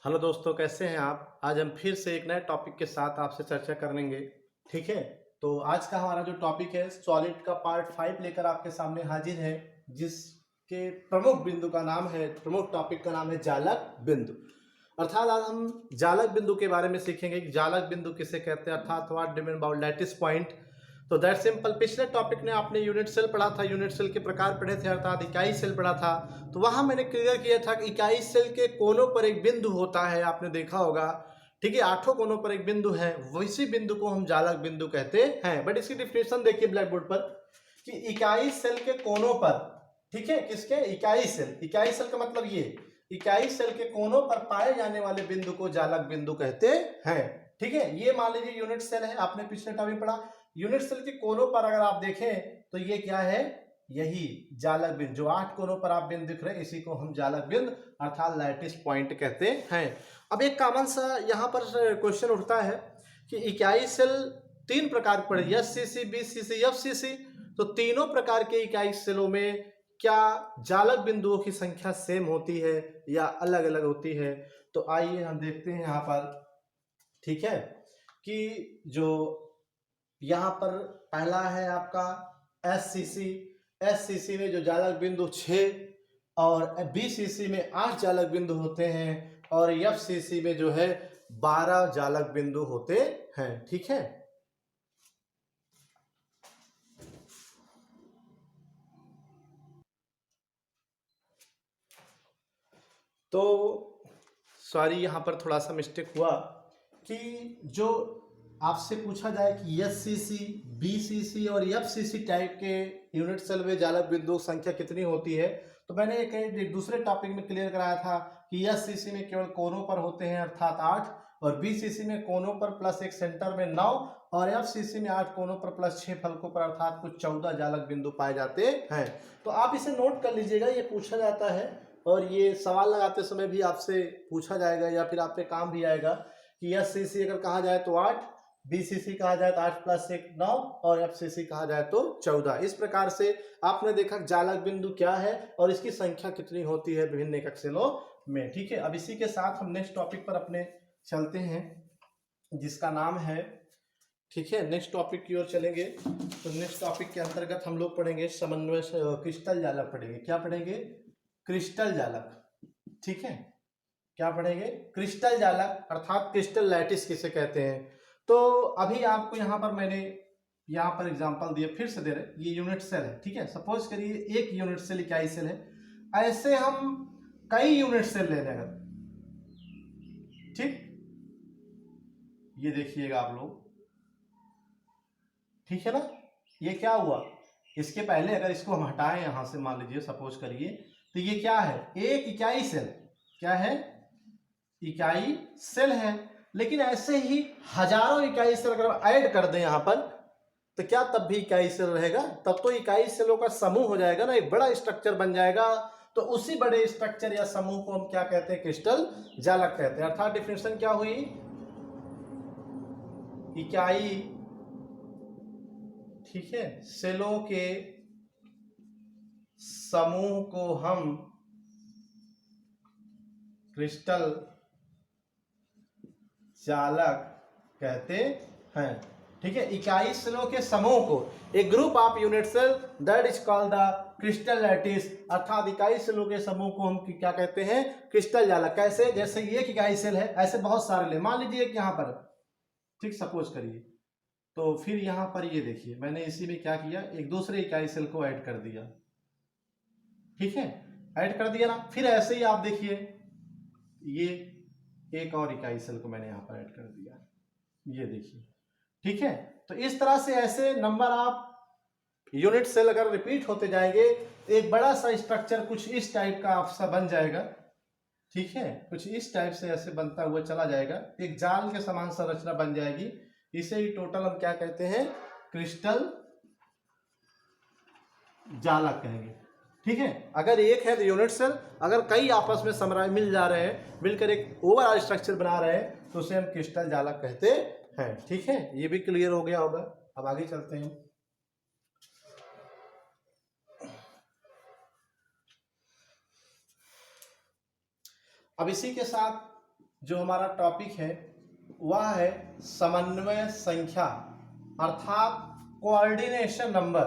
Hello दोस्तों, कैसे हैं आप। आज हम फिर से एक नए टॉपिक के साथ आपसे चर्चा करेंगे। ठीक है, तो आज का हमारा जो टॉपिक है सॉलिड का पार्ट 5 लेकर आपके सामने हाजिर है, जिसके प्रमुख बिंदु का नाम है, प्रमुख टॉपिक का नाम है जालक बिंदु। अर्थात आज हम जालक बिंदु के बारे में सीखेंगे कि जालक बिंदु किसे कहते हैं, अर्थात what do mean by lattice point. तो दैट सिंपल। पिछले टॉपिक में आपने यूनिट सेल पढ़ा था, यूनिट सेल के प्रकार पढ़े थे, अर्थात इकाई सेल पढ़ा था। तो वहां मैंने क्लियर किया था कि इकाई सेल के कोनों पर एक बिंदु होता है, आपने देखा होगा। ठीक है, 8 कोनों पर एक बिंदु है, वैसी बिंदु को हम जालक बिंदु कहते हैं। बट इसकी डिफिनेशन देखिए ब्लैक बोर्ड पर कि इकाई सेल के कोनों पर, ठीक है, किसके, इकाई सेल। इकाई सेल का मतलब ये, इकाई सेल के कोनों पर पाए जाने वाले बिंदु को जालक बिंदु कहते हैं। ठीक है, ये मान लीजिए यूनिट सेल है, आपने पिछले टॉपिक पढ़ा। यूनिट सेल के कोनों पर अगर आप देखें तो ये क्या है, यही जालक बिंदु। जो 8 कोनों पर आप बिंदु दिख रहे हैं, इसी को हम जालक बिंदु अर्थात लैटिस पॉइंट कहते हैं। अब एक कॉमन सा यहाँ पर क्वेश्चन उठता है कि इकाई सेल 3 प्रकार पड़े, एससीसी, बीसीसी, एफसीसी। तो तीनों प्रकार के इकाई सेलों में क्या जालक बिंदुओं की संख्या सेम होती है या अलग अलग होती है। तो आइए हम देखते हैं यहाँ पर। ठीक है, कि जो यहाँ पर पहला है आपका एससीसी। एससीसी में जो जालक बिंदु 6 और बीसीसी में 8 जालक बिंदु होते हैं, और एफसीसी में जो है 12 जालक बिंदु होते हैं। ठीक है, तो सॉरी यहाँ पर थोड़ा सा मिस्टेक हुआ कि जो आपसे पूछा जाए कि एससीसी, बीसीसी और एफसीसी टाइप के यूनिट सेल में जालक बिंदु संख्या कितनी होती है, तो मैंने एक दूसरे टॉपिक में क्लियर कराया था कि एससीसी में केवल कोनों पर होते हैं अर्थात 8, और बीसीसी में कोनों पर प्लस एक सेंटर में 9, और एफसीसी में 8 कोनों पर प्लस 6 फलकों पर अर्थात कुल 14 जालक बिंदु पाए जाते हैं। तो आप इसे नोट कर लीजिएगा, ये पूछा जाता है और ये सवाल लगाते समय भी आपसे पूछा जाएगा या फिर आप पे काम भी आएगा कि एससीसी अगर कहा जाए तो 8, बीसीसी कहा जाए तो 8 प्लस 1 9, और एफसीसी कहा जाए तो 14। इस प्रकार से आपने देखा जालक बिंदु क्या है और इसकी संख्या कितनी होती है विभिन्न एकक सेलों में। ठीक है, अब इसी के साथ हम नेक्स्ट टॉपिक पर अपने चलते हैं, जिसका नाम है, ठीक है, नेक्स्ट टॉपिक की ओर चलेंगे। तो नेक्स्ट टॉपिक के अंतर्गत हम लोग पढ़ेंगे समन्वय क्रिस्टल जालक पढ़ेंगे। क्या पढ़ेंगे, क्रिस्टल जालक। ठीक है, क्या पढ़ेंगे, क्रिस्टल जालक अर्थात क्रिस्टल लैटिस किसे कहते हैं। तो अभी आपको यहाँ पर मैंने यहाँ पर एग्जांपल दिए, फिर से दे रहे, ये यूनिट सेल है। ठीक है, सपोज करिए एक यूनिट सेल इकाई सेल है, ऐसे हम कई यूनिट सेल ले लें अगर, ठीक, ये देखिएगा आप लोग, ठीक है ना। ये क्या हुआ, इसके पहले अगर इसको हम हटाएं यहां से, मान लीजिए सपोज करिए, तो ये क्या है, एक इकाई सेल। क्या है, इकाई सेल है। लेकिन ऐसे ही हजारों इकाई सेल अगर ऐड कर दें यहां पर, तो क्या तब भी इकाई सेल रहेगा, तब तो इकाई सेलों का समूह हो जाएगा ना, एक बड़ा स्ट्रक्चर बन जाएगा। तो उसी बड़े स्ट्रक्चर या समूह को हम क्या कहते हैं, क्रिस्टल जालक कहते हैं। अर्थात डिफिनेशन क्या हुई, इकाई, ठीक है, सेलों के समूह को हम क्रिस्टल जालक कहते हैं। ठीक है, इकाई सेलों के समूह को, एक group of unit cell that is called the crystal lattice, अर्थात इकाई सेलों के समूह को हम क्या कहते हैं, क्रिस्टल जालक। कैसे, जैसे ये एक इकाई सेल है, ऐसे बहुत सारे ले, मान लीजिए कि यहाँ पर, ठीक, सपोज करिए, तो फिर यहाँ पर ये देखिए मैंने इसी में क्या किया, एक दूसरे इकाई सेल को ऐड कर दिया। ठीक है, ऐड कर दिया ना। फिर ऐसे ही आप देखिए, ये एक और इकाई सेल को मैंने यहां पर ऐड कर दिया, ये देखिए। ठीक है, तो इस तरह से ऐसे नंबर ऑफ यूनिट सेल अगर रिपीट होते जाएंगे, एक बड़ा सा स्ट्रक्चर कुछ इस टाइप का आपसा बन जाएगा। ठीक है, कुछ इस टाइप से ऐसे बनता हुआ चला जाएगा, एक जाल के समान संरचना बन जाएगी। इसे ही टोटल हम क्या कहते हैं, क्रिस्टल जालक कहेंगे। ठीक है, अगर एक है तो यूनिट सेल, अगर कई आपस में समराय मिल जा रहे हैं, मिलकर एक ओवरऑल स्ट्रक्चर बना रहे हैं, तो उसे हम क्रिस्टल जालक कहते हैं। ठीक है, ये भी क्लियर हो गया होगा। अब आगे चलते हैं। अब इसी के साथ जो हमारा टॉपिक है वह है समन्वय संख्या अर्थात कोऑर्डिनेशन नंबर।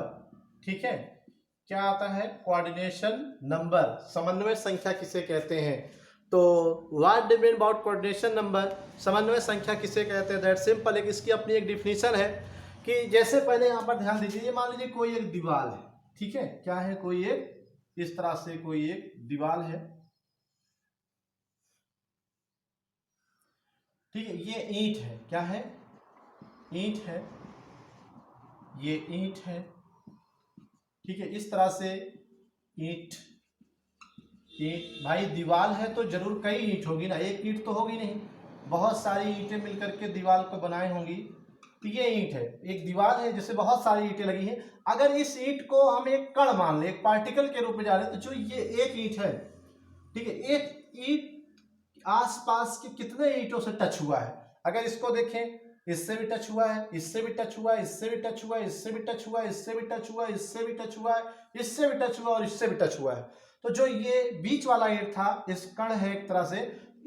ठीक है, क्या आता है? कोऑर्डिनेशन नंबर, समन्वय संख्या किसे कहते हैं? तो what do mean about coordination number, समन्वय संख्या किसे कहते हैं? दैट सिंपल, एक इसकी अपनी एक डिफिनीशन है कि जैसे पहले यहाँ पर ध्यान दीजिए, ये मान लीजिए कोई एक दीवार है। ठीक है, क्या है? कोई एक इस तरह से कोई एक दीवार है। ठीक है, ये ईंट है। क्या है? ईंट है, ये ईंट है। ठीक है, इस तरह से ईंट ईंट भाई दीवार है तो जरूर कई ईंट होगी ना, एक ईंट तो होगी नहीं, बहुत सारी ईंटें मिलकर के दीवार को बनाई होंगी। तो ये ईंट है, एक दीवार है जिससे बहुत सारी ईंटें लगी हैं। अगर इस ईंट को हम एक कण मान लें, एक पार्टिकल के रूप में जा रहे हैं, तो जो ये एक ईंट है, ठीक है, एक ईंट आसपास के कितने ईंटों से टच हुआ है? अगर इसको देखें, इससे भी टच हुआ है, इससे भी टच हुआ है, इससे भी टच हुआ है, इससे भी टच हुआ है, इससे भी टच हुआ है, इससे भी टच हुआ है, इससे भी टच हुआ और इससे भी टच हुआ है। तो जो ये बीच वाला ईंट था, इस कण है एक तरह से,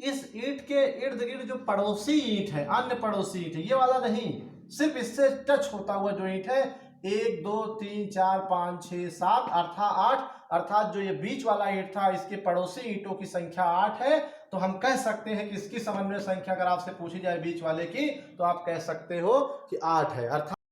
इस ईंट के इर्द गिर्द जो पड़ोसी ईंट है, अन्य पड़ोसी ईंट है, ये वाला नहीं, सिर्फ इससे टच होता हुआ जो ईंट है, 1 2 3 4 5 6 7 अर्थात 8, अर्थात जो ये बीच वाला ईंट था, इसके पड़ोसी ईंटों की संख्या 8 है। तो हम कह सकते हैं कि इसकी समन्वय संख्या अगर आपसे पूछी जाए बीच वाले की, तो आप कह सकते हो कि 8 है। अर्थात